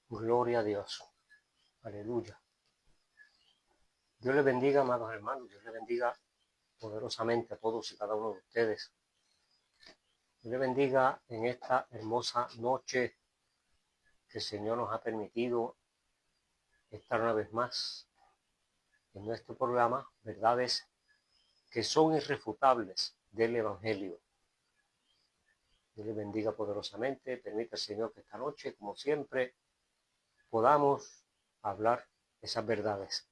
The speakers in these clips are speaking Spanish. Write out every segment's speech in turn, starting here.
Gloria a Dios. Aleluya. Dios les bendiga, amados hermanos. Dios les bendiga poderosamente a todos y cada uno de ustedes. Dios les bendiga en esta hermosa noche que el Señor nos ha permitido estar una vez más en nuestro programa, verdades que son irrefutables del Evangelio. Dios les bendiga poderosamente. Permita el Señor que esta noche, como siempre, podamos hablar esas verdades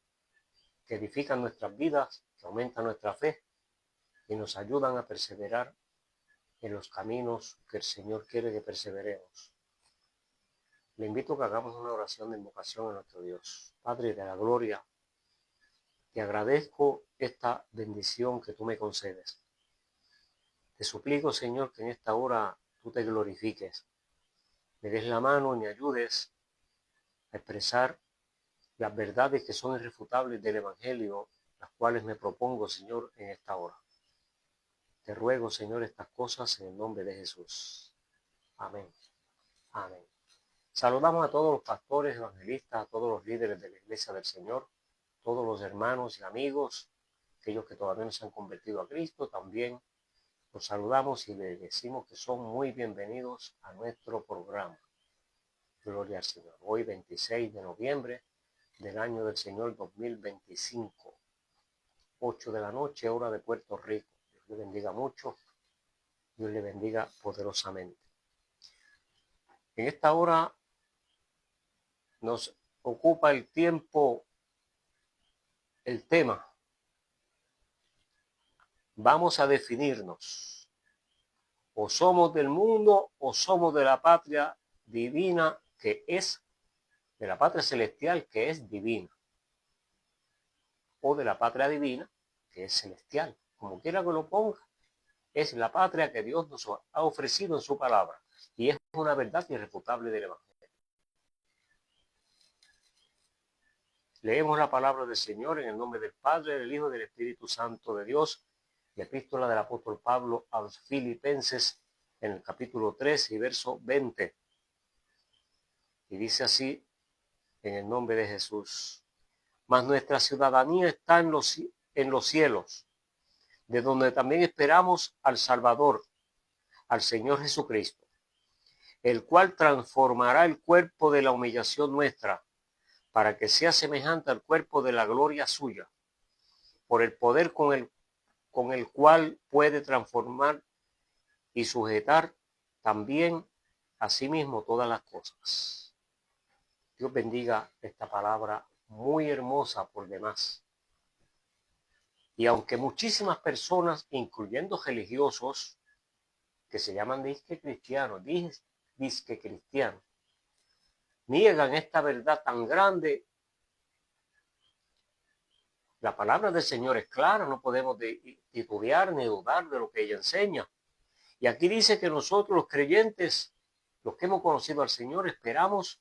que edifican nuestras vidas, que aumentan nuestra fe y nos ayudan a perseverar en los caminos que el Señor quiere que perseveremos. Le invito a que hagamos una oración de invocación a nuestro Dios. Padre de la gloria, te agradezco esta bendición que tú me concedes. Te suplico, Señor, que en esta hora tú te glorifiques, me des la mano y me ayudes a expresar las verdades que son irrefutables del Evangelio, las cuales me propongo, Señor, en esta hora. Te ruego, Señor, estas cosas en el nombre de Jesús. Amén. Amén. Saludamos a todos los pastores, evangelistas, a todos los líderes de la Iglesia del Señor, todos los hermanos y amigos, aquellos que todavía no se han convertido a Cristo, también los saludamos y les decimos que son muy bienvenidos a nuestro programa. Gloria al Señor. Hoy, 26 de noviembre del año del Señor 2025, 8 de la noche, hora de Puerto Rico. Dios le bendiga mucho, Dios le bendiga poderosamente. En esta hora nos ocupa el tiempo, el tema. Vamos a definirnos. O somos del mundo o somos de la patria divina que es, de la patria celestial que es divina. O de la patria divina que es celestial. Como quiera que lo ponga, es la patria que Dios nos ha ofrecido en su palabra. Y es una verdad irrefutable del Evangelio. Leemos la palabra del Señor en el nombre del Padre, del Hijo y del Espíritu Santo de Dios. La epístola del apóstol Pablo a los Filipenses en el capítulo 13 y verso 20. Y dice así, en el nombre de Jesús. Mas nuestra ciudadanía está en los cielos, de donde también esperamos al Salvador, al Señor Jesucristo, el cual transformará el cuerpo de la humillación nuestra, para que sea semejante al cuerpo de la gloria suya, por el poder con el cual puede transformar y sujetar también a sí mismo todas las cosas. Dios bendiga esta palabra muy hermosa por demás. Y aunque muchísimas personas, incluyendo religiosos, que se llaman disque cristianos, niegan esta verdad tan grande, la palabra del Señor es clara, no podemos titubear ni dudar de lo que ella enseña. Y aquí dice que nosotros los creyentes, los que hemos conocido al Señor, esperamos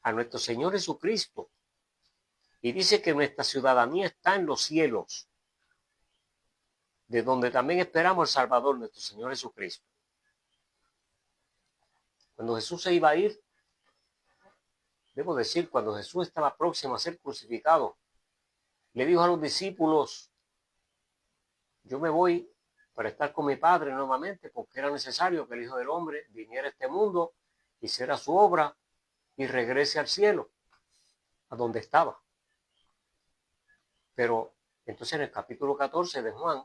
a nuestro Señor Jesucristo. Y dice que nuestra ciudadanía está en los cielos, de donde también esperamos al Salvador, nuestro Señor Jesucristo. Cuando Jesús se iba a ir, debo decir, cuando Jesús estaba próximo a ser crucificado, le dijo a los discípulos, yo me voy para estar con mi Padre nuevamente, porque era necesario que el Hijo del Hombre viniera a este mundo, hiciera su obra y regrese al cielo, a donde estaba. Pero entonces en el capítulo 14 de Juan,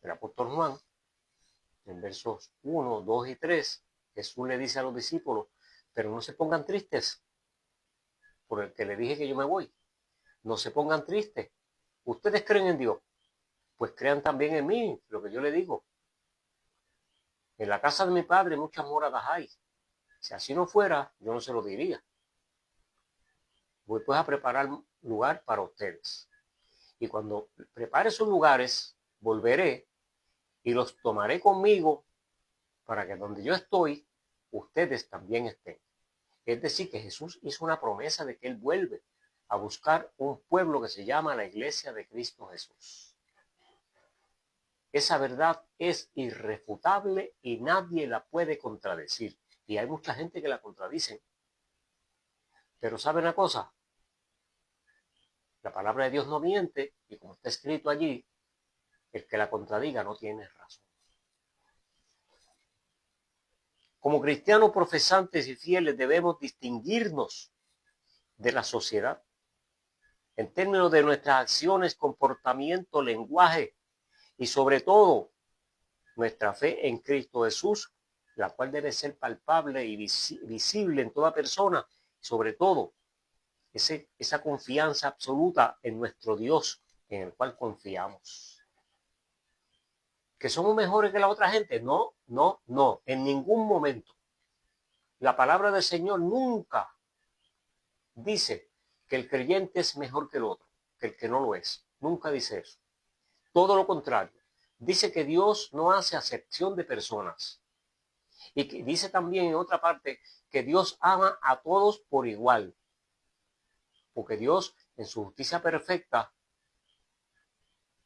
el apóstol Juan, en versos 1, 2 y 3, Jesús le dice a los discípulos, pero no se pongan tristes por el que le dije que yo me voy. No se pongan tristes. Ustedes creen en Dios, pues crean también en mí, lo que yo le digo. En la casa de mi Padre muchas moradas hay. Si así no fuera, yo no se lo diría. Voy pues a preparar lugar para ustedes. Y cuando prepare esos lugares, volveré y los tomaré conmigo para que donde yo estoy, ustedes también estén. Es decir, que Jesús hizo una promesa de que Él vuelve a buscar un pueblo que se llama la Iglesia de Cristo Jesús. Esa verdad es irrefutable y nadie la puede contradecir. Y hay mucha gente que la contradice. Pero ¿sabe una cosa? La palabra de Dios no miente y como está escrito allí, el que la contradiga no tiene razón. Como cristianos profesantes y fieles debemos distinguirnos de la sociedad en términos de nuestras acciones, comportamiento, lenguaje y sobre todo nuestra fe en Cristo Jesús, la cual debe ser palpable y visible en toda persona, sobre todo esa confianza absoluta en nuestro Dios en el cual confiamos. ¿Que somos mejores que la otra gente? No, no, no, en ningún momento. La palabra del Señor nunca dice que el creyente es mejor que el otro, que el que no lo es. Nunca dice eso. Todo lo contrario. Dice que Dios no hace acepción de personas. Y que dice también en otra parte que Dios ama a todos por igual. Porque Dios, en su justicia perfecta,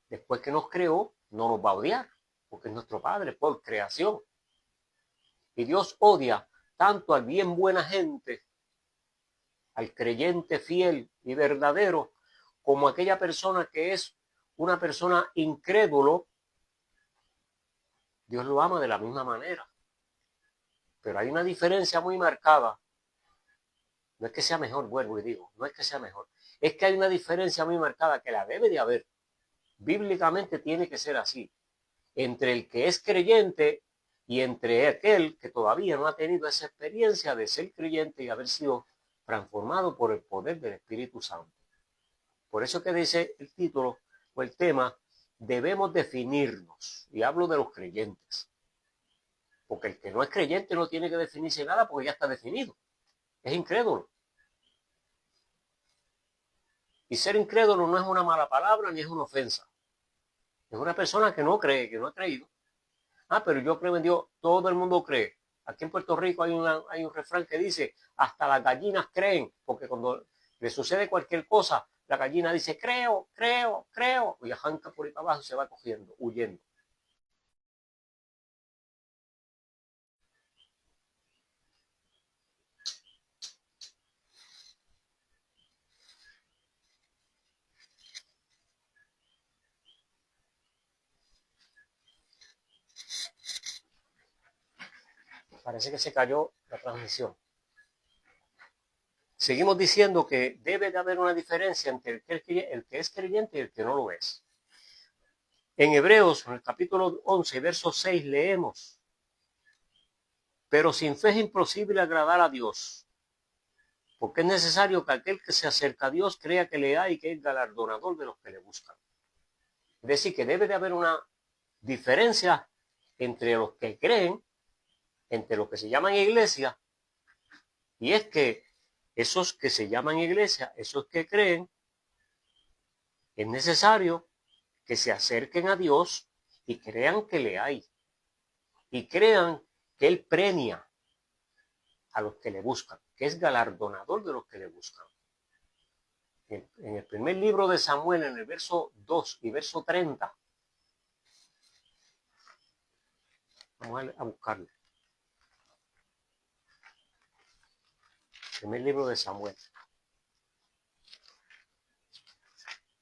después que nos creó, no nos va a odiar. Porque es nuestro Padre por creación. Y Dios odia tanto al bien buena gente, al creyente fiel y verdadero, como aquella persona que es una persona incrédulo. Dios lo ama de la misma manera. Pero hay una diferencia muy marcada. No es que sea mejor, vuelvo y digo, no es que sea mejor. Es que hay una diferencia muy marcada que la debe de haber. Bíblicamente tiene que ser así. Entre el que es creyente y entre aquel que todavía no ha tenido esa experiencia de ser creyente y haber sido transformado por el poder del Espíritu Santo. Por eso que dice el título o el tema, debemos definirnos. Y hablo de los creyentes. Porque el que no es creyente no tiene que definirse nada porque ya está definido. Es incrédulo. Y ser incrédulo no es una mala palabra ni es una ofensa. Es una persona que no cree, que no ha creído. Pero yo creo en Dios. Todo el mundo cree. Aquí en Puerto Rico hay un refrán que dice, hasta las gallinas creen, porque cuando le sucede cualquier cosa, la gallina dice, creo, creo, creo, y arranca por ahí para abajo y se va cogiendo, huyendo. Parece que se cayó la transmisión. Seguimos diciendo que debe de haber una diferencia entre el que es creyente y el que no lo es. En Hebreos, en el capítulo 11, verso 6, leemos, pero sin fe es imposible agradar a Dios, porque es necesario que aquel que se acerca a Dios crea que le hay y que es galardonador de los que le buscan. Es decir, que debe de haber una diferencia entre los que creen, entre los que se llaman iglesia, y es que esos que se llaman iglesia, esos que creen, es necesario que se acerquen a Dios y crean que le hay. Y crean que Él premia a los que le buscan, que es galardonador de los que le buscan. En el primer libro de Samuel, en el verso 2 y verso 30, vamos a buscarlo. Primer libro de Samuel.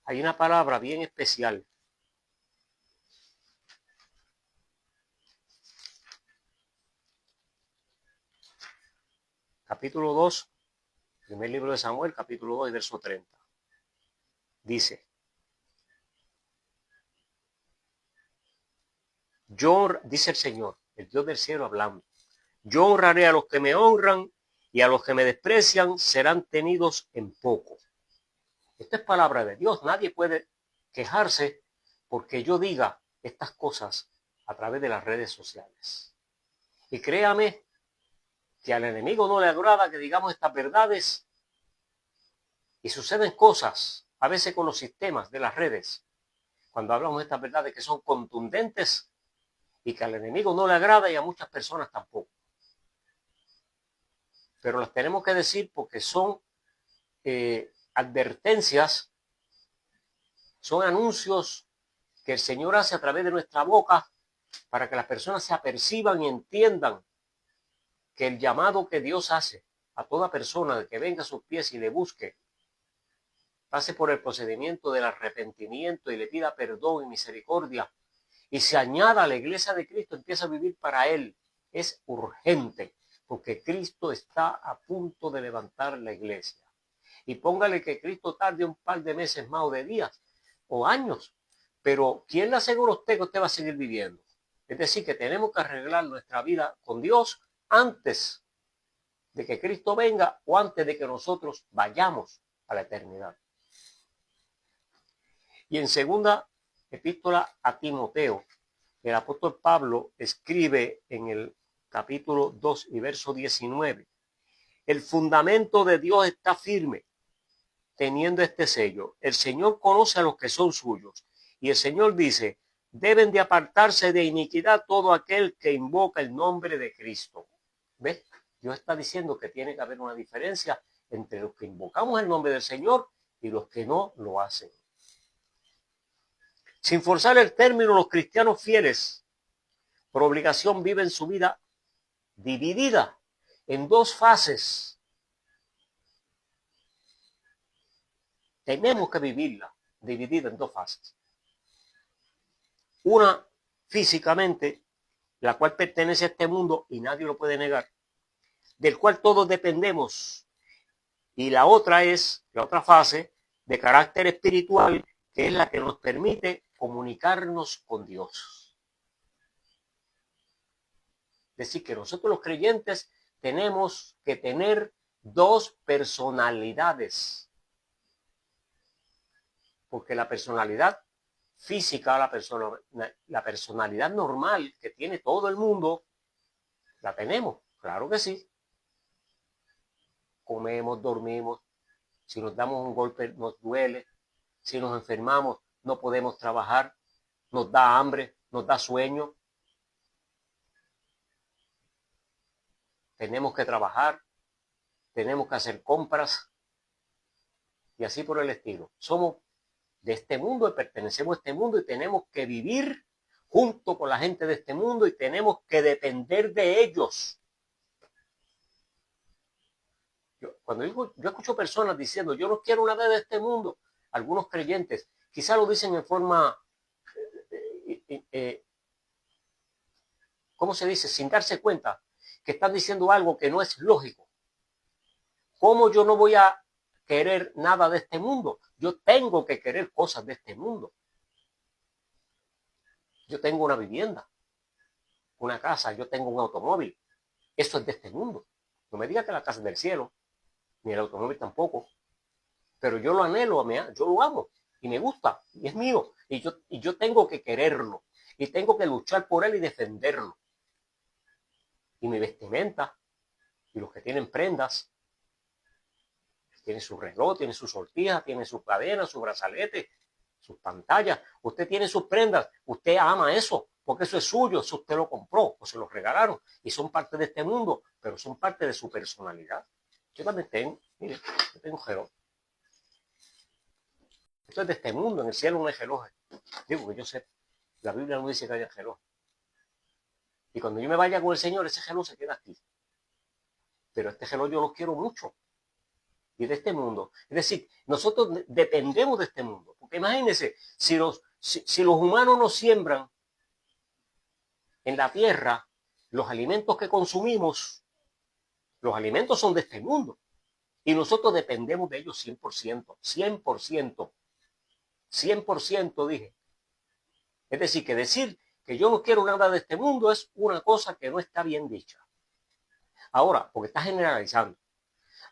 Hay una palabra bien especial. Capítulo 2, primer libro de Samuel, capítulo 2 y verso 30. Dice, dice el Señor, el Dios del cielo hablando, yo honraré a los que me honran y a los que me desprecian serán tenidos en poco. Esta es palabra de Dios. Nadie puede quejarse porque yo diga estas cosas a través de las redes sociales. Y créame que al enemigo no le agrada que digamos estas verdades y suceden cosas a veces con los sistemas de las redes cuando hablamos de estas verdades que son contundentes y que al enemigo no le agrada y a muchas personas tampoco. Pero las tenemos que decir porque son advertencias, son anuncios que el Señor hace a través de nuestra boca para que las personas se aperciban y entiendan que el llamado que Dios hace a toda persona que venga a sus pies y le busque, pase por el procedimiento del arrepentimiento y le pida perdón y misericordia y se añada a la iglesia de Cristo, empieza a vivir para Él. Es urgente, porque Cristo está a punto de levantar la iglesia. Y póngale que Cristo tarde un par de meses más o de días o años, pero ¿quién le asegura a usted que usted va a seguir viviendo? Es decir, que tenemos que arreglar nuestra vida con Dios antes de que Cristo venga o antes de que nosotros vayamos a la eternidad. Y en segunda epístola a Timoteo, el apóstol Pablo escribe en el capítulo 2 y verso 19, el fundamento de Dios está firme, teniendo este sello. El Señor conoce a los que son suyos. Y el Señor dice, deben de apartarse de iniquidad todo aquel que invoca el nombre de Cristo. ¿Ves? Dios está diciendo que tiene que haber una diferencia entre los que invocamos el nombre del Señor y los que no lo hacen. Sin forzar el término, los cristianos fieles, por obligación, viven su vida dividida en dos fases. Tenemos que vivirla dividida en dos fases. Una físicamente, la cual pertenece a este mundo y nadie lo puede negar, del cual todos dependemos. Y la otra es, la otra fase de carácter espiritual, que es la que nos permite comunicarnos con Dios. Es decir, que nosotros los creyentes tenemos que tener dos personalidades. Porque la personalidad física, la personalidad normal que tiene todo el mundo, la tenemos, claro que sí. Comemos, dormimos, si nos damos un golpe nos duele, si nos enfermamos no podemos trabajar, nos da hambre, nos da sueño. Tenemos que trabajar, tenemos que hacer compras y así por el estilo. Somos de este mundo y pertenecemos a este mundo y tenemos que vivir junto con la gente de este mundo y tenemos que depender de ellos. Yo escucho personas diciendo, yo no quiero nada de este mundo. Algunos creyentes, quizá lo dicen en forma, ¿cómo se dice? Sin darse cuenta que están diciendo algo que no es lógico. ¿Cómo yo no voy a querer nada de este mundo? Yo tengo que querer cosas de este mundo. Yo tengo una vivienda, una casa, yo tengo un automóvil. Eso es de este mundo. No me diga que la casa es del cielo, ni el automóvil tampoco. Pero yo lo anhelo, yo lo amo y me gusta y es mío. Y yo tengo que quererlo y tengo que luchar por él y defenderlo. Y mi vestimenta y los que tienen prendas, tienen su reloj, tienen sus sortijas, tienen sus cadenas, sus brazaletes, sus pantallas. Usted tiene sus prendas, usted ama eso, porque eso es suyo, eso usted lo compró o se lo regalaron y son parte de este mundo, pero son parte de su personalidad. Yo también tengo, mire, yo tengo reloj. Esto es de este mundo, en el cielo no hay reloj. Digo que yo sé, la Biblia no dice que haya reloj. Y cuando yo me vaya con el Señor, ese reloj se queda aquí. Pero este reloj yo lo quiero mucho. Y de este mundo. Es decir, nosotros dependemos de este mundo. Porque imagínense, si los humanos no siembran en la tierra los alimentos que consumimos, los alimentos son de este mundo. Y nosotros dependemos de ellos 100%. 100%. 100% dije. Es decir que yo no quiero nada de este mundo es una cosa que no está bien dicha. Ahora, porque está generalizando.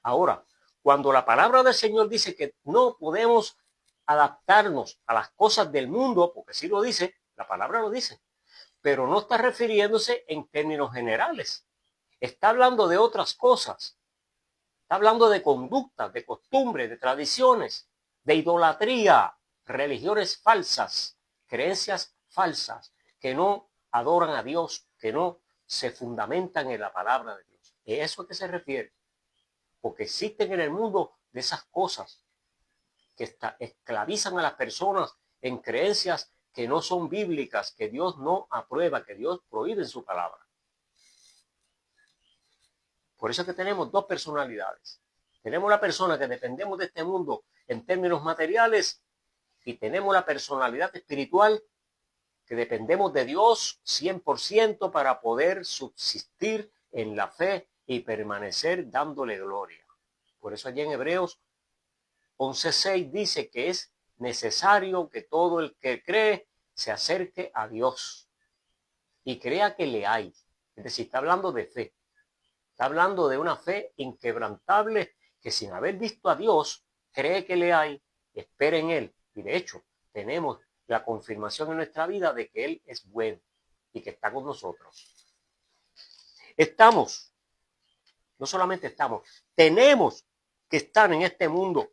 Ahora, cuando la palabra del Señor dice que no podemos adaptarnos a las cosas del mundo, porque sí lo dice, la palabra lo dice, pero no está refiriéndose en términos generales. Está hablando de otras cosas. Está hablando de conductas, de costumbres, de tradiciones, de idolatría, religiones falsas, creencias falsas, que no adoran a Dios, que no se fundamentan en la palabra de Dios. ¿Es eso a qué se refiere? Porque existen en el mundo de esas cosas que esclavizan a las personas en creencias que no son bíblicas, que Dios no aprueba, que Dios prohíbe en su palabra. Por eso es que tenemos dos personalidades. Tenemos la persona que dependemos de este mundo en términos materiales y tenemos la personalidad espiritual que dependemos de Dios 100% para poder subsistir en la fe y permanecer dándole gloria. Por eso allí en Hebreos 11:6 dice que es necesario que todo el que cree se acerque a Dios y crea que le hay. Es decir, está hablando de fe. Está hablando de una fe inquebrantable que sin haber visto a Dios, cree que le hay, espera en Él. Y de hecho, tenemos la confirmación en nuestra vida de que Él es bueno y que está con nosotros. Estamos, no solamente estamos, tenemos que estar en este mundo.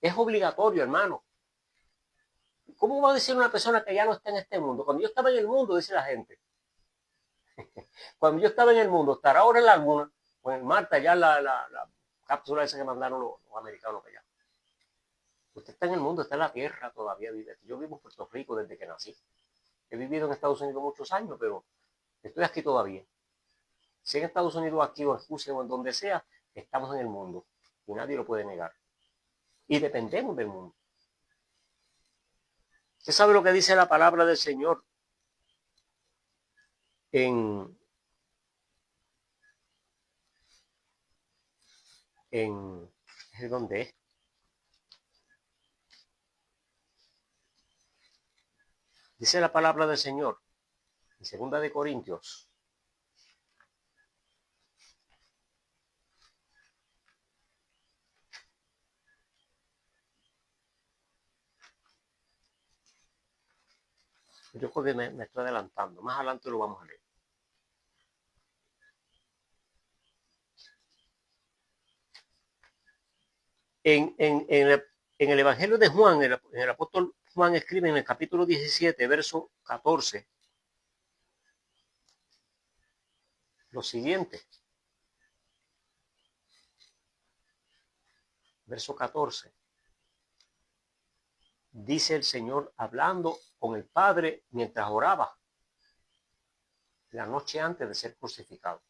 Es obligatorio, hermano. ¿Cómo va a decir una persona que ya no está en este mundo? Cuando yo estaba en el mundo, dice la gente. Cuando yo estaba en el mundo, estar ahora en la luna, o en Marte, allá la cápsula esa que mandaron los americanos para allá. Usted está en el mundo, está en la Tierra, todavía vive. Yo vivo en Puerto Rico desde que nací. He vivido en Estados Unidos muchos años, pero estoy aquí todavía. Si en Estados Unidos, aquí o en Rusia o en donde sea, estamos en el mundo. Y nadie lo puede negar. Y dependemos del mundo. ¿Usted sabe lo que dice la palabra del Señor en ¿dónde es? Dice la palabra del Señor en 2 de Corintios. Yo creo que me estoy adelantando. Más adelante lo vamos a leer. En el Evangelio de Juan, el apóstol Juan escribe en el capítulo 17, verso 14, lo siguiente. Verso 14. Dice el Señor hablando con el Padre mientras oraba la noche antes de ser crucificado,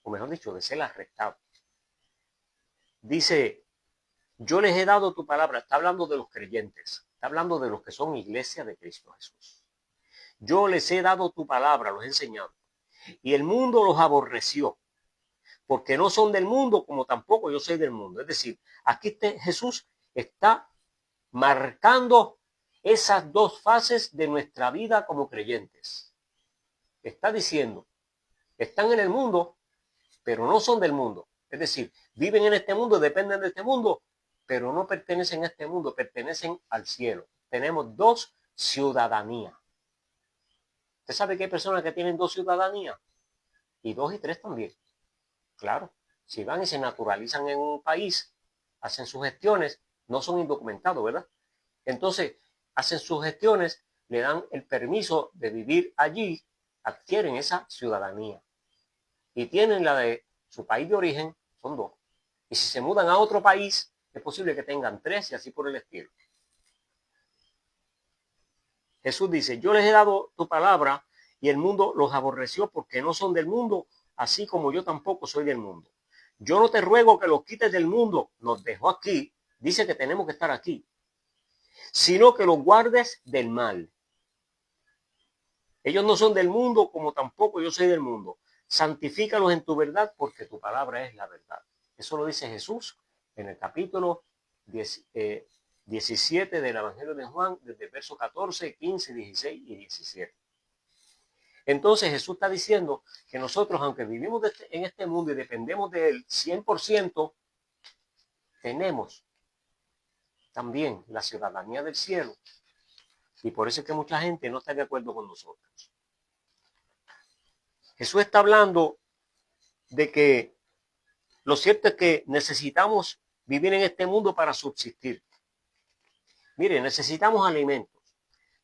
o mejor dicho, de ser arrestado. Dice, yo les he dado tu palabra. Está hablando de los creyentes, está hablando de los que son iglesia de Cristo Jesús. Yo les he dado tu palabra, los he enseñado, y el mundo los aborreció, porque no son del mundo como tampoco yo soy del mundo. Es decir, aquí Jesús está marcando esas dos fases de nuestra vida como creyentes. Está diciendo, están en el mundo, pero no son del mundo. Es decir, viven en este mundo, dependen de este mundo, pero no pertenecen a este mundo, pertenecen al cielo. Tenemos dos ciudadanías. ¿Usted sabe que hay personas que tienen dos ciudadanías? Y dos y tres también. Claro, si van y se naturalizan en un país, hacen sus gestiones, no son indocumentados, ¿verdad? Entonces, hacen sus gestiones, le dan el permiso de vivir allí, adquieren esa ciudadanía. Y tienen la de su país de origen, son dos. Y si se mudan a otro país, es posible que tengan tres y así por el estilo. Jesús dice, yo les he dado tu palabra y el mundo los aborreció porque no son del mundo, así como yo tampoco soy del mundo. Yo no te ruego que los quites del mundo, nos dejó aquí, dice que tenemos que estar aquí, sino que los guardes del mal. Ellos no son del mundo como tampoco yo soy del mundo. Santifícalos en tu verdad porque tu palabra es la verdad. Eso lo dice Jesús en el capítulo 17 del Evangelio de Juan, desde el verso 14, 15, 16 y 17. Entonces Jesús está diciendo que nosotros, aunque vivimos en este mundo y dependemos de él 100%, tenemos también la ciudadanía del cielo. Y por eso es que mucha gente no está de acuerdo con nosotros. Jesús está hablando de que lo cierto es que necesitamos vivir en este mundo para subsistir. Mire, necesitamos alimentos,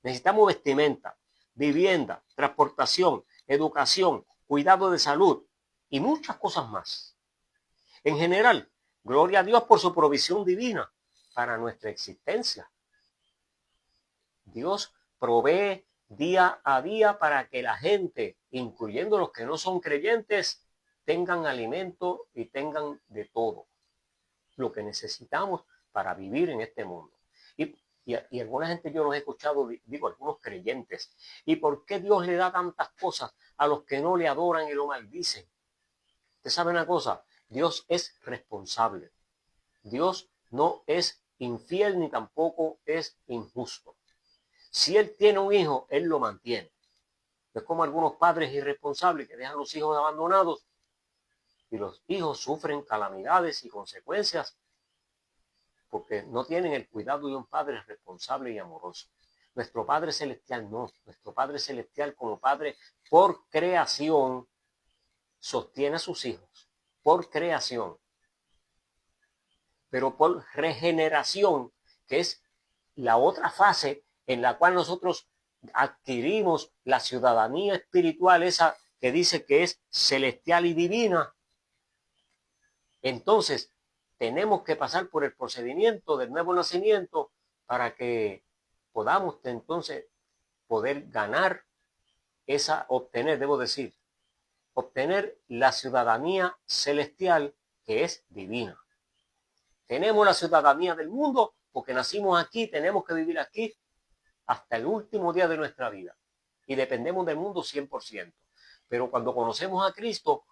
necesitamos vestimenta, vivienda, transportación, educación, cuidado de salud y muchas cosas más. En general, gloria a Dios por su provisión divina para nuestra existencia. Dios provee día a día para que la gente, incluyendo los que no son creyentes, tengan alimento y tengan de todo lo que necesitamos para vivir en este mundo. Y alguna gente yo los he escuchado, digo, algunos creyentes. ¿Y por qué Dios le da tantas cosas a los que no le adoran y lo maldicen? Usted sabe una cosa, Dios es responsable. Dios no es infiel ni tampoco es injusto. Si Él tiene un hijo, Él lo mantiene. Es como algunos padres irresponsables que dejan los hijos abandonados y los hijos sufren calamidades y consecuencias porque no tienen el cuidado de un padre responsable y amoroso. Nuestro Padre Celestial no. Nuestro Padre Celestial como Padre por creación sostiene a sus hijos. Por creación. Pero por regeneración, que es la otra fase en la cual nosotros adquirimos la ciudadanía espiritual, esa que dice que es celestial y divina. Entonces, tenemos que pasar por el procedimiento del nuevo nacimiento para que podamos entonces poder ganar obtener la ciudadanía celestial que es divina. Tenemos la ciudadanía del mundo porque nacimos aquí, tenemos que vivir aquí hasta el último día de nuestra vida y dependemos del mundo 100%. Pero cuando conocemos a Cristo,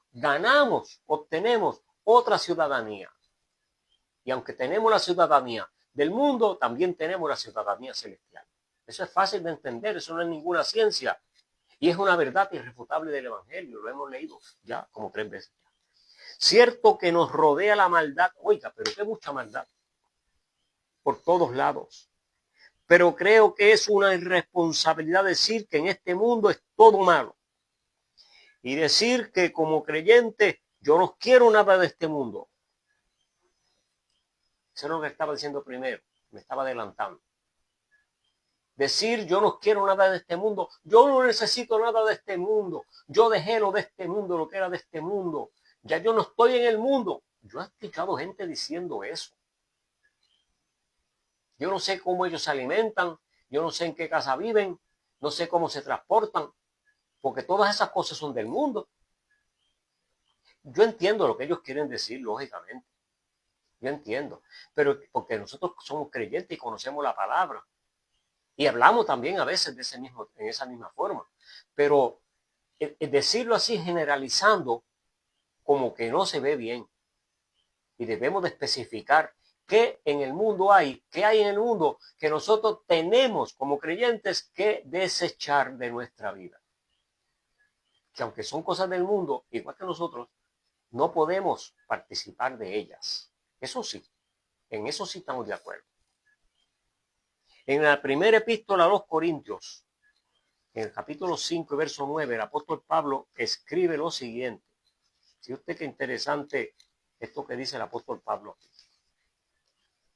obtenemos otra ciudadanía. Y aunque tenemos la ciudadanía del mundo, también tenemos la ciudadanía celestial. Eso es fácil de entender, eso no es ninguna ciencia. Y es una verdad irrefutable del Evangelio, lo hemos leído ya como 3 veces. Cierto que nos rodea la maldad, oiga, pero qué mucha maldad, por todos lados. Pero creo que es una irresponsabilidad decir que en este mundo es todo malo. Y decir que como creyente yo no quiero nada de este mundo. Eso es lo que estaba diciendo primero, me estaba adelantando. Decir yo no quiero nada de este mundo, yo no necesito nada de este mundo, yo dejé lo de este mundo, lo que era de este mundo, ya yo no estoy en el mundo. Yo he escuchado gente diciendo eso. Yo no sé cómo ellos se alimentan, yo no sé en qué casa viven, no sé cómo se transportan, porque todas esas cosas son del mundo. Yo entiendo lo que ellos quieren decir, lógicamente. Yo entiendo, pero porque nosotros somos creyentes y conocemos la palabra. Y hablamos también a veces en esa misma forma. Pero decirlo así generalizando como que no se ve bien. Y debemos de especificar qué en el mundo hay, qué hay en el mundo que nosotros tenemos como creyentes que desechar de nuestra vida. Que aunque son cosas del mundo, igual que nosotros, no podemos participar de ellas. Eso sí, en eso sí estamos de acuerdo. En la primera epístola a los Corintios, en el capítulo 5, verso 9, el apóstol Pablo escribe lo siguiente. Si usted qué interesante esto que dice el apóstol Pablo.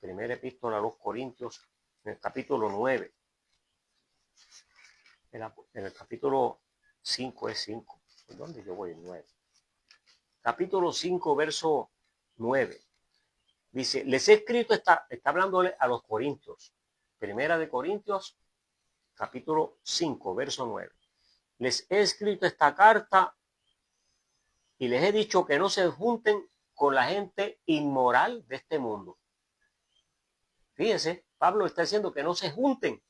Primera epístola a los Corintios, en el capítulo 9. En el capítulo 5 es 5. ¿Por dónde yo voy? El 9. Capítulo 5, verso 9. Dice, les he escrito, está hablándole a los corintios. Primera de Corintios, capítulo 5, verso 9. Les he escrito esta carta y les he dicho que no se junten con la gente inmoral de este mundo. Fíjense, Pablo está diciendo que no se junten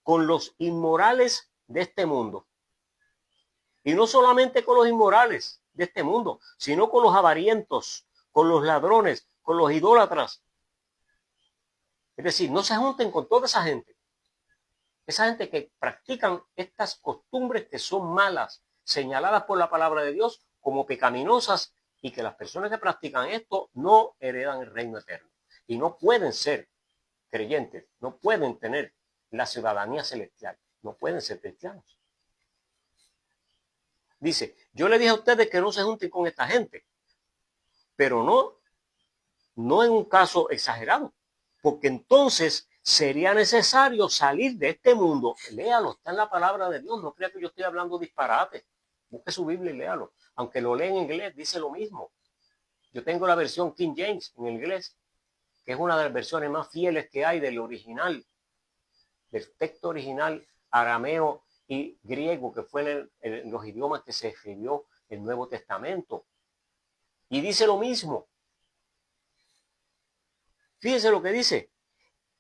con los inmorales de este mundo. Y no solamente con los inmorales de este mundo, sino con los avarientos, con los ladrones, con los idólatras. Es decir, no se junten con toda esa gente. Esa gente que practican estas costumbres que son malas, señaladas por la palabra de Dios como pecaminosas, y que las personas que practican esto no heredan el reino eterno. Y no pueden ser creyentes, no pueden tener la ciudadanía celestial, no pueden ser cristianos. Dice, yo le dije a ustedes que no se junten con esta gente, pero no en un caso exagerado, porque entonces sería necesario salir de este mundo. Léalo, está en la palabra de Dios, no crea que yo estoy hablando disparate. Busque su Biblia y léalo. Aunque lo lee en inglés, dice lo mismo. Yo tengo la versión King James en inglés, que es una de las versiones más fieles que hay del original, del texto original arameo y griego, que fue en los idiomas que se escribió el Nuevo Testamento. Y dice lo mismo. Fíjense lo que dice.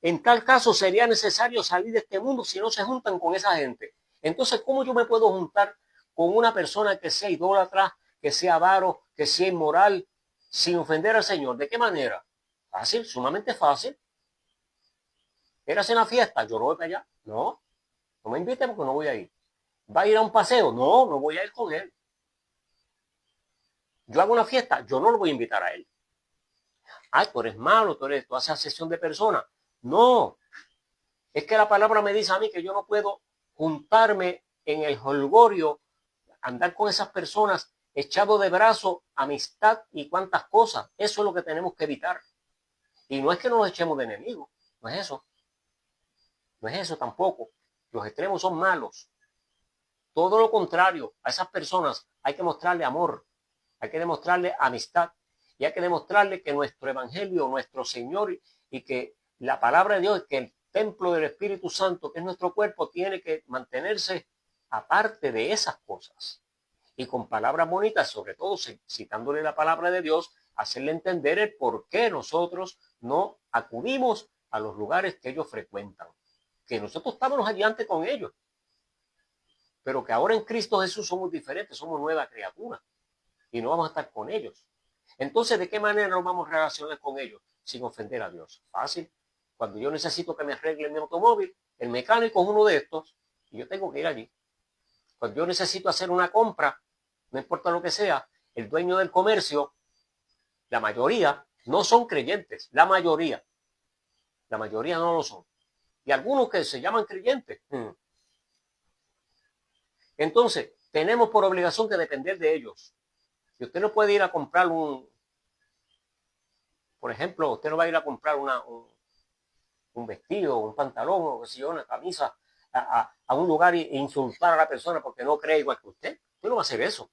En tal caso sería necesario salir de este mundo si no se juntan con esa gente. Entonces, ¿cómo yo me puedo juntar con una persona que sea idólatra, que sea avaro, que sea inmoral, sin ofender al Señor? ¿De qué manera? Fácil, sumamente fácil. ¿Eras en la fiesta? Yo no voy para allá. No, no me invite porque no voy a ir. ¿Va a ir a un paseo? No, no voy a ir con él. Yo hago una fiesta, yo no lo voy a invitar a él. Ay, tú eres malo, tú haces asesión de personas. No, es que la palabra me dice a mí que yo no puedo juntarme en el jolgorio, andar con esas personas echado de brazo, amistad y cuantas cosas. Eso es lo que tenemos que evitar. Y no es que nos echemos de enemigos, no es eso. No es eso tampoco. Los extremos son malos. Todo lo contrario, a esas personas hay que mostrarle amor, hay que demostrarle amistad y hay que demostrarle que nuestro evangelio, nuestro Señor y que la palabra de Dios, que el templo del Espíritu Santo, que es nuestro cuerpo, tiene que mantenerse aparte de esas cosas. Y con palabras bonitas, sobre todo citándole la palabra de Dios, hacerle entender el por qué nosotros no acudimos a los lugares que ellos frecuentan. Que nosotros estábamos allí antes con ellos, pero que ahora en Cristo Jesús somos diferentes, somos nueva criatura y no vamos a estar con ellos. Entonces, ¿de qué manera nos vamos a relacionar con ellos sin ofender a Dios? Fácil. Cuando yo necesito que me arregle mi automóvil, el mecánico es uno de estos y yo tengo que ir allí. Cuando yo necesito hacer una compra, no importa lo que sea, el dueño del comercio, la mayoría no son creyentes, la mayoría no lo son. Y algunos que se llaman creyentes. Entonces, tenemos por obligación que depender de ellos. Si usted no puede ir a comprar por ejemplo, usted no va a ir a comprar un vestido, un pantalón, o qué sé yo, una camisa, a un lugar e insultar a la persona porque no cree igual que usted. Usted no va a hacer eso.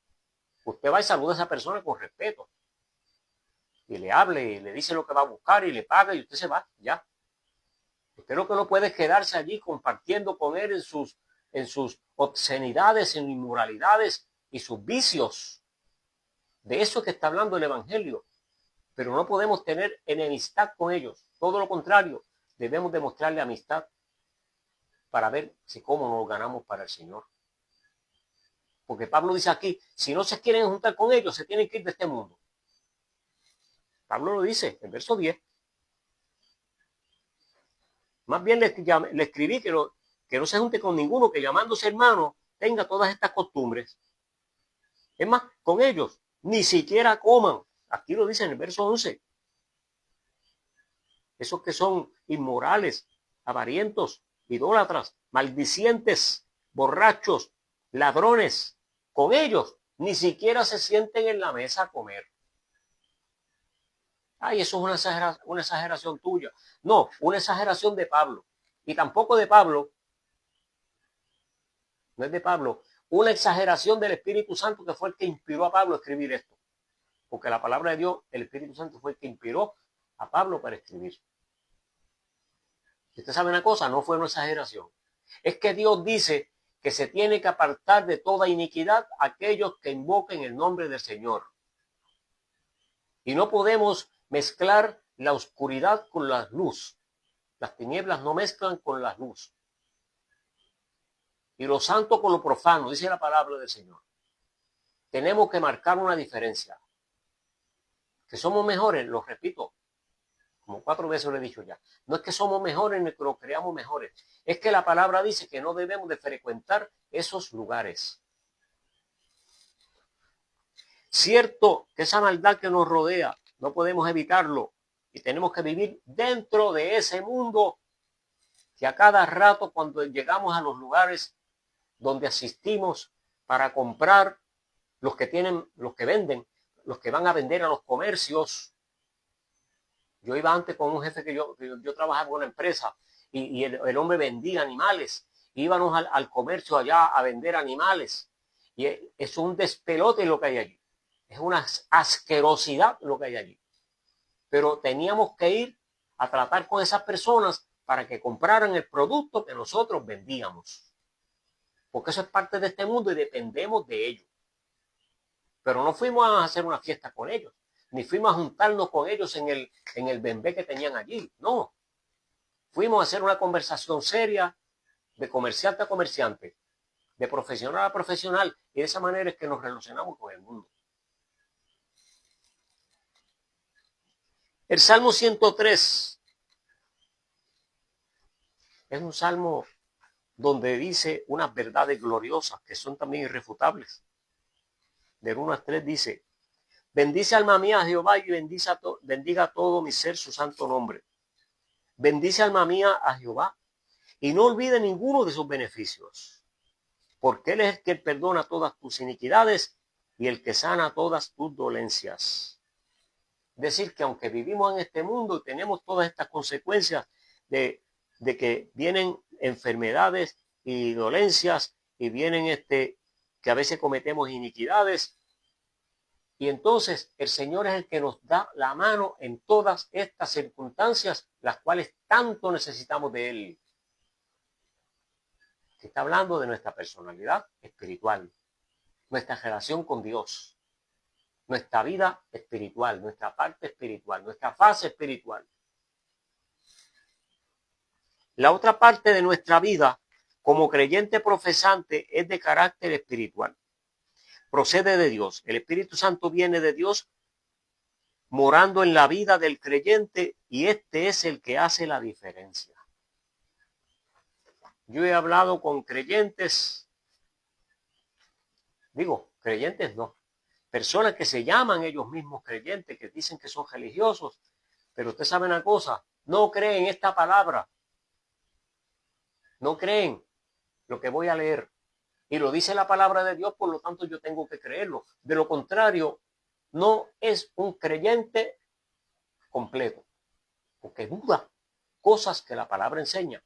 Usted va y saluda a esa persona con respeto. Y le hable, y le dice lo que va a buscar, y le paga, y usted se va, ya. Usted lo que no puede es quedarse allí compartiendo con él en sus obscenidades, en inmoralidades y sus vicios. De eso es que está hablando el Evangelio. Pero no podemos tener enemistad con ellos. Todo lo contrario, debemos demostrarle amistad para ver si cómo nos ganamos para el Señor. Porque Pablo dice aquí, si no se quieren juntar con ellos, se tienen que ir de este mundo. Pablo lo dice en verso 10. Más bien le escribí que no se junte con ninguno que llamándose hermano tenga todas estas costumbres. Es más, con ellos ni siquiera coman. Aquí lo dice en el verso 11. Esos que son inmorales, avarientos, idólatras, maldicientes, borrachos, ladrones, con ellos ni siquiera se sienten en la mesa a comer. Ay, eso es una exageración tuya. No, una exageración de Pablo. Y tampoco de Pablo, no es de Pablo, una exageración del Espíritu Santo que fue el que inspiró a Pablo a escribir esto. Porque la palabra de Dios, el Espíritu Santo fue el que inspiró a Pablo para escribir. Usted sabe una cosa, no fue una exageración. Es que Dios dice que se tiene que apartar de toda iniquidad aquellos que invoquen el nombre del Señor. Y no podemos mezclar la oscuridad con la luz. Las tinieblas no mezclan con la luz. Y lo santo con lo profano, dice la palabra del Señor. Tenemos que marcar una diferencia. Que somos mejores, lo repito, como 4 veces lo he dicho ya. No es que somos mejores ni que nos creamos mejores. Es que la palabra dice que no debemos de frecuentar esos lugares. Cierto que esa maldad que nos rodea no podemos evitarlo y tenemos que vivir dentro de ese mundo que a cada rato cuando llegamos a los lugares donde asistimos para comprar, los que venden, los que van a vender a los comercios. Yo iba antes con un jefe que yo trabajaba en una empresa y el hombre vendía animales. Íbamos al comercio allá a vender animales y es un despelote lo que hay allí. Es una asquerosidad lo que hay allí. Pero teníamos que ir a tratar con esas personas para que compraran el producto que nosotros vendíamos. Porque eso es parte de este mundo y dependemos de ellos. Pero no fuimos a hacer una fiesta con ellos. ni fuimos a juntarnos con ellos en el bembé que tenían allí. No. Fuimos a hacer una conversación seria de comerciante a comerciante, de profesional a profesional, y de esa manera es que nos relacionamos con el mundo. El Salmo 103 es un salmo donde dice unas verdades gloriosas que son también irrefutables. Del 1 al 3 dice: bendice alma mía a Jehová y bendiga todo mi ser su santo nombre. Bendice alma mía a Jehová y no olvide ninguno de sus beneficios, porque Él es el que perdona todas tus iniquidades y el que sana todas tus dolencias. Es decir, que aunque vivimos en este mundo y tenemos todas estas consecuencias de que vienen enfermedades y dolencias y vienen que a veces cometemos iniquidades, y entonces el Señor es el que nos da la mano en todas estas circunstancias, las cuales tanto necesitamos de Él. Está hablando de nuestra personalidad espiritual, nuestra relación con Dios, nuestra vida espiritual, nuestra parte espiritual, nuestra fase espiritual. La otra parte de nuestra vida como creyente profesante es de carácter espiritual. Procede de Dios. El Espíritu Santo viene de Dios morando en la vida del creyente y este es el que hace la diferencia. Yo he hablado con creyentes, creyentes no, personas que se llaman ellos mismos creyentes, que dicen que son religiosos, pero usted sabe una cosa, no creen esta palabra, no creen lo que voy a leer. Y lo dice la palabra de Dios, por lo tanto yo tengo que creerlo. De lo contrario, no es un creyente completo, porque duda cosas que la palabra enseña.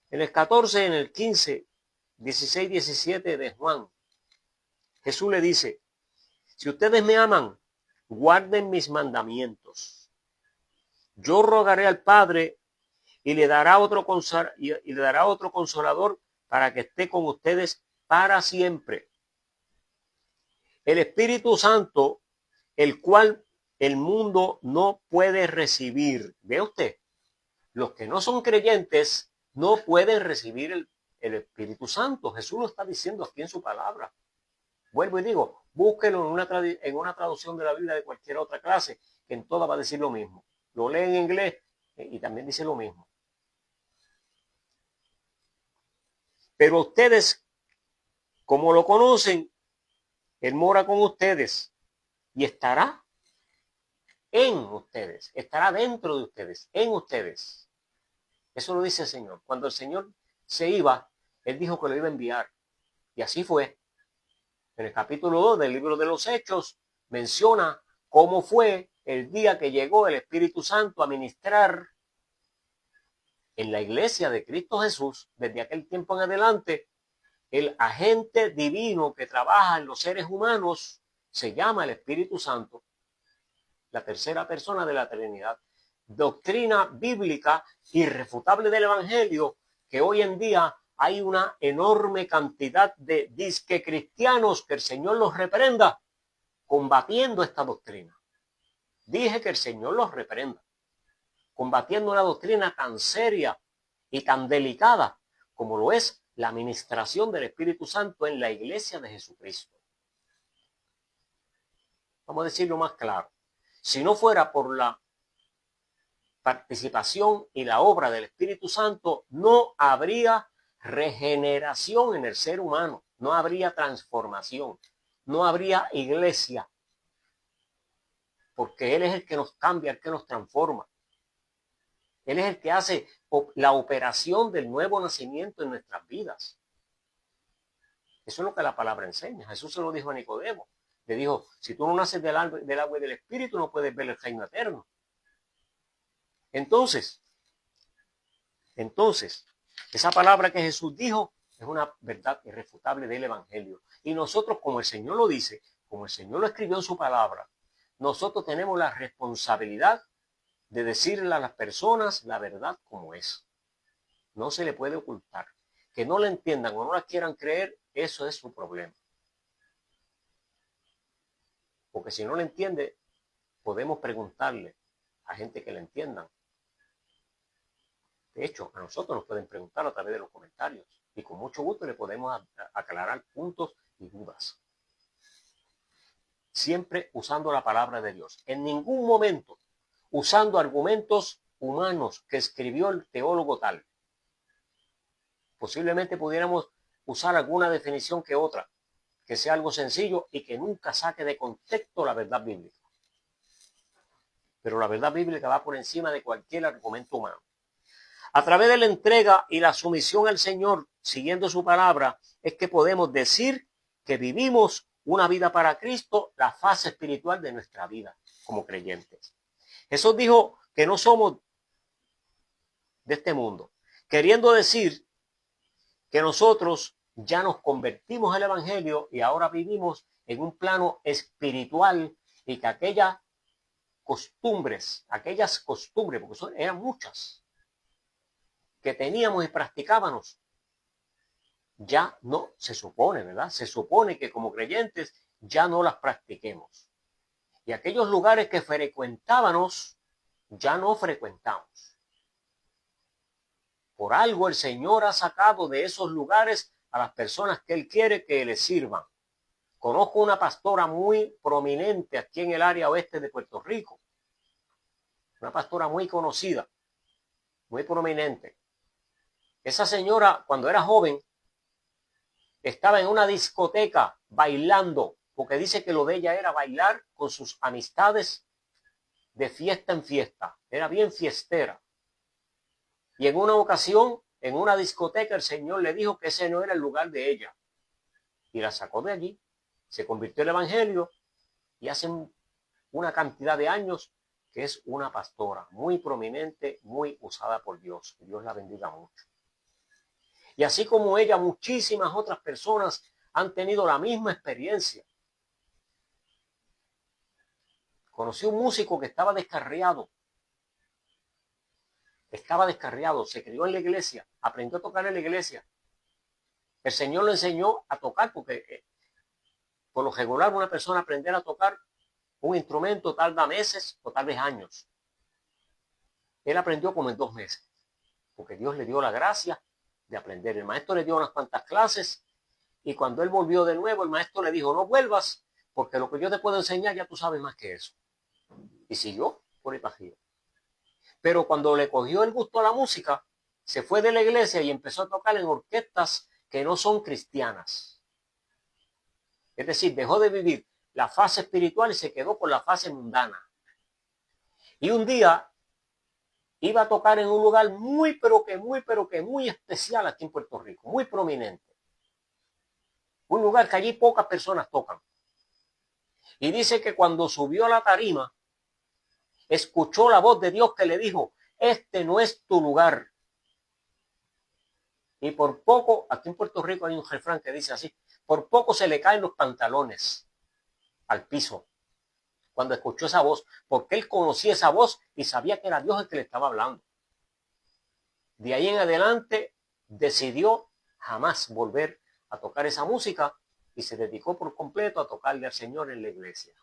En el 14, en el 15, 16, 17 de Juan, Jesús le dice: si ustedes me aman, guarden mis mandamientos. Yo rogaré al Padre y le dará otro consolador para que esté con ustedes para siempre. El Espíritu Santo, el cual el mundo no puede recibir. ¿Ve usted? Los que no son creyentes no pueden recibir el Espíritu Santo. Jesús lo está diciendo aquí en su palabra. Vuelvo y digo, búsquelo en una traducción de la Biblia de cualquier otra clase, que en todas va a decir lo mismo. Lo lee en inglés y también dice lo mismo. Pero ustedes, como lo conocen, Él mora con ustedes y estará en ustedes, estará dentro de ustedes, en ustedes. Eso lo dice el Señor. Cuando el Señor se iba, Él dijo que lo iba a enviar. Y así fue. En el capítulo 2 del libro de los Hechos menciona cómo fue el día que llegó el Espíritu Santo a ministrar en la iglesia de Cristo Jesús. Desde aquel tiempo en adelante, el agente divino que trabaja en los seres humanos se llama el Espíritu Santo, la tercera persona de la Trinidad. Doctrina bíblica irrefutable del Evangelio, que hoy en día hay una enorme cantidad de disque cristianos, que el Señor los reprenda, combatiendo esta doctrina. Dije que el Señor los reprenda, combatiendo una doctrina tan seria y tan delicada como lo es la administración del Espíritu Santo en la iglesia de Jesucristo. Vamos a decirlo más claro. Si no fuera por la participación y la obra del Espíritu Santo, no habría regeneración en el ser humano, no habría transformación, no habría iglesia, porque Él es el que nos cambia, el que nos transforma. Él es el que hace la operación del nuevo nacimiento en nuestras vidas. Eso es lo que la palabra enseña. Jesús se lo dijo a Nicodemo. Le dijo, si tú no naces del agua y del Espíritu, no puedes ver el reino eterno. Entonces, esa palabra que Jesús dijo es una verdad irrefutable del Evangelio. Y nosotros, como el Señor lo dice, como el Señor lo escribió en su palabra, nosotros tenemos la responsabilidad de decirle a las personas la verdad como es. No se le puede ocultar. Que no la entiendan o no la quieran creer, eso es su problema. Porque si no lo entiende, podemos preguntarle a gente que le entiendan. De hecho, a nosotros nos pueden preguntar a través de los comentarios y con mucho gusto le podemos aclarar puntos y dudas. Siempre usando la palabra de Dios. En ningún momento usando argumentos humanos que escribió el teólogo tal. Posiblemente pudiéramos usar alguna definición que otra, que sea algo sencillo y que nunca saque de contexto la verdad bíblica. Pero la verdad bíblica va por encima de cualquier argumento humano. A través de la entrega y la sumisión al Señor, siguiendo su palabra, es que podemos decir que vivimos una vida para Cristo, la fase espiritual de nuestra vida como creyentes. Jesús dijo que no somos de este mundo, queriendo decir que nosotros ya nos convertimos al Evangelio y ahora vivimos en un plano espiritual y que aquellas costumbres, porque eran muchas, que teníamos y practicábamos, ya no se supone, ¿verdad? Se supone que como creyentes ya no las practiquemos. Y aquellos lugares que frecuentábamos, ya no frecuentamos. Por algo el Señor ha sacado de esos lugares a las personas que Él quiere que le sirvan. Conozco una pastora muy prominente aquí en el área oeste de Puerto Rico. Una pastora muy conocida, muy prominente. Esa señora, cuando era joven, estaba en una discoteca bailando, porque dice que lo de ella era bailar con sus amistades de fiesta en fiesta. Era bien fiestera. Y en una ocasión, en una discoteca, el Señor le dijo que ese no era el lugar de ella. Y la sacó de allí. Se convirtió en el Evangelio y hace una cantidad de años que es una pastora muy prominente, muy usada por Dios. Que Dios la bendiga mucho. Y así como ella, muchísimas otras personas han tenido la misma experiencia. Conocí un músico que estaba descarriado. Se crió en la iglesia, aprendió a tocar en la iglesia. El Señor le enseñó a tocar porque por lo regular una persona aprender a tocar un instrumento tarda meses o tal vez años. Él aprendió como en 2 meses, porque Dios le dio la gracia de aprender. El maestro le dio unas cuantas clases y cuando él volvió de nuevo, el maestro le dijo, no vuelvas, porque lo que yo te puedo enseñar ya tú sabes más que eso. Y siguió por el pasillo. Pero cuando le cogió el gusto a la música, se fue de la iglesia y empezó a tocar en orquestas que no son cristianas. Es decir, dejó de vivir la fase espiritual y se quedó con la fase mundana. Y un día iba a tocar en un lugar muy especial aquí en Puerto Rico, muy prominente. Un lugar que allí pocas personas tocan. Y dice que cuando subió a la tarima, escuchó la voz de Dios que le dijo, este no es tu lugar. Y por poco, aquí en Puerto Rico hay un refrán que dice así, por poco se le caen los pantalones al piso cuando escuchó esa voz, porque él conocía esa voz y sabía que era Dios el que le estaba hablando. De ahí en adelante decidió jamás volver a tocar esa música y se dedicó por completo a tocarle al Señor en la iglesia.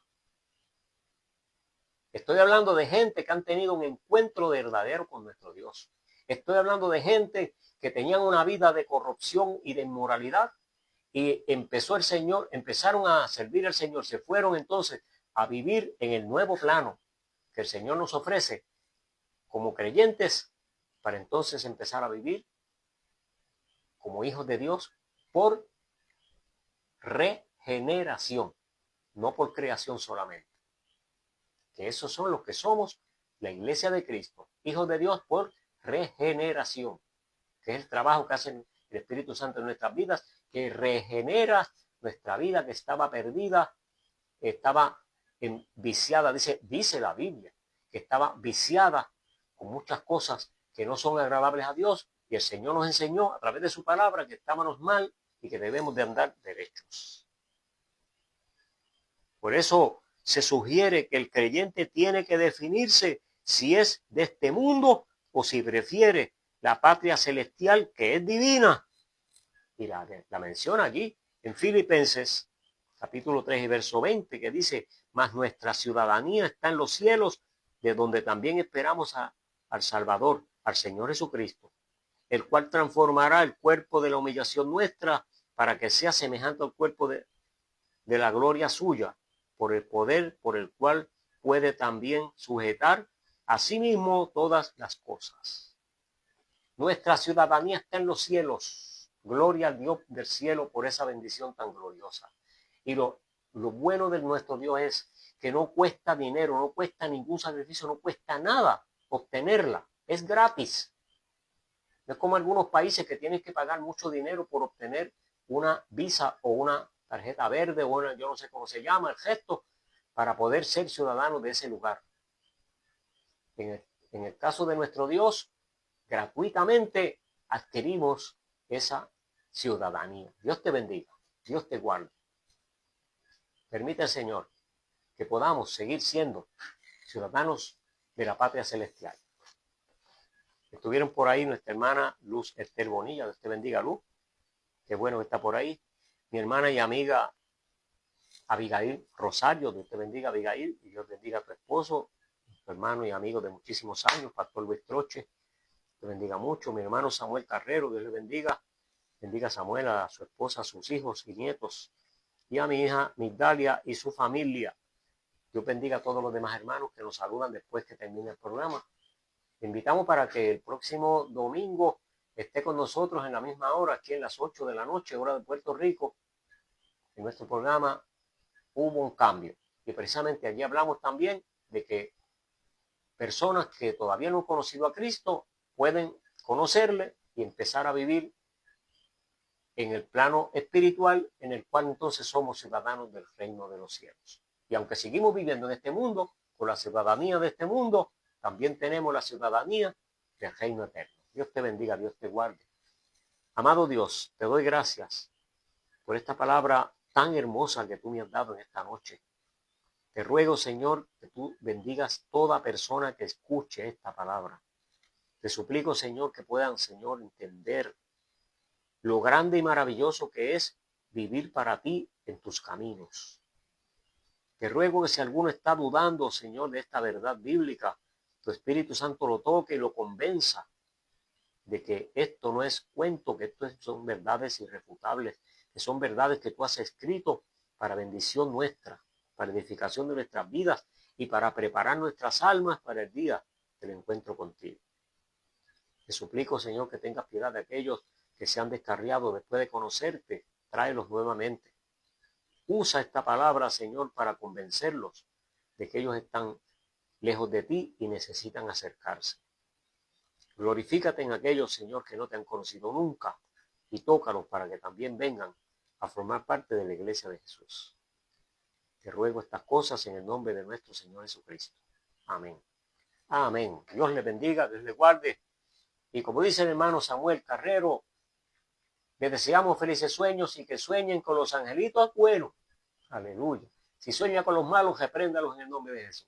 Estoy hablando de gente que han tenido un encuentro verdadero con nuestro Dios. Estoy hablando de gente que tenían una vida de corrupción y de inmoralidad y empezaron a servir al Señor, se fueron entonces a vivir en el nuevo plano que el Señor nos ofrece como creyentes para entonces empezar a vivir como hijos de Dios por regeneración, no por creación solamente. Que esos son los que somos la iglesia de Cristo, hijos de Dios por regeneración, que es el trabajo que hace el Espíritu Santo en nuestras vidas, que regenera nuestra vida que estaba perdida, estaba viciada, dice la Biblia, que estaba viciada con muchas cosas que no son agradables a Dios, y el Señor nos enseñó a través de su palabra que estábamos mal y que debemos de andar derechos. Por eso se sugiere que el creyente tiene que definirse si es de este mundo o si prefiere la patria celestial que es divina. Y la menciona allí en Filipenses capítulo 3 y verso 20, que dice: mas nuestra ciudadanía está en los cielos, de donde también esperamos al Salvador, al Señor Jesucristo, el cual transformará el cuerpo de la humillación nuestra para que sea semejante al cuerpo de la gloria suya, por el poder por el cual puede también sujetar a sí mismo todas las cosas. Nuestra ciudadanía está en los cielos. Gloria al Dios del cielo por esa bendición tan gloriosa. Y lo bueno de nuestro Dios es que no cuesta dinero, no cuesta ningún sacrificio, no cuesta nada obtenerla. Es gratis. No es como algunos países que tienen que pagar mucho dinero por obtener una visa o una tarjeta verde o una, yo no sé cómo se llama, el gesto, para poder ser ciudadano de ese lugar. En el caso de nuestro Dios, gratuitamente adquirimos esa ciudadanía. Dios te bendiga, Dios te guarde. Permite, Señor, que podamos seguir siendo ciudadanos de la patria celestial. Estuvieron por ahí nuestra hermana Luz Esther Bonilla, Dios te bendiga, Luz. Qué bueno que está por ahí. Mi hermana y amiga Abigail Rosario, Dios te bendiga, Abigail, y Dios bendiga a tu esposo, tu hermano y amigo de muchísimos años, Pastor Luis Troche, te bendiga mucho. Mi hermano Samuel Carrero, Dios le bendiga. Bendiga a Samuel, a su esposa, a sus hijos y nietos, y a mi hija Migdalia y su familia. Dios bendiga a todos los demás hermanos que nos saludan después que termine el programa. Te invitamos para que el próximo domingo esté con nosotros en la misma hora, aquí en las 8 de la noche, hora de Puerto Rico. En nuestro programa hubo un cambio. Y precisamente allí hablamos también de que personas que todavía no han conocido a Cristo pueden conocerle y empezar a vivir en el plano espiritual, en el cual entonces somos ciudadanos del reino de los cielos. Y aunque seguimos viviendo en este mundo, con la ciudadanía de este mundo, también tenemos la ciudadanía del reino eterno. Dios te bendiga, Dios te guarde. Amado Dios, te doy gracias por esta palabra tan hermosa que tú me has dado en esta noche. Te ruego, Señor, que tú bendigas toda persona que escuche esta palabra. Te suplico, Señor, que puedan, Señor, entender lo grande y maravilloso que es vivir para ti en tus caminos. Te ruego que si alguno está dudando, Señor, de esta verdad bíblica, tu Espíritu Santo lo toque y lo convenza de que esto no es cuento, que esto son verdades irrefutables, que son verdades que tú has escrito para bendición nuestra, para edificación de nuestras vidas y para preparar nuestras almas para el día del encuentro contigo. Te suplico, Señor, que tengas piedad de aquellos que se han descarriado después de conocerte, tráelos nuevamente. Usa esta palabra, Señor, para convencerlos de que ellos están lejos de ti y necesitan acercarse. Glorifícate en aquellos, Señor, que no te han conocido nunca y tócalos para que también vengan a formar parte de la iglesia de Jesús. Te ruego estas cosas en el nombre de nuestro Señor Jesucristo. Amén. Amén. Dios les bendiga, Dios les guarde. Y como dice el hermano Samuel Carrero, les deseamos felices sueños y que sueñen con los angelitos buenos. Aleluya. Si sueña con los malos, repréndalos en el nombre de Jesús.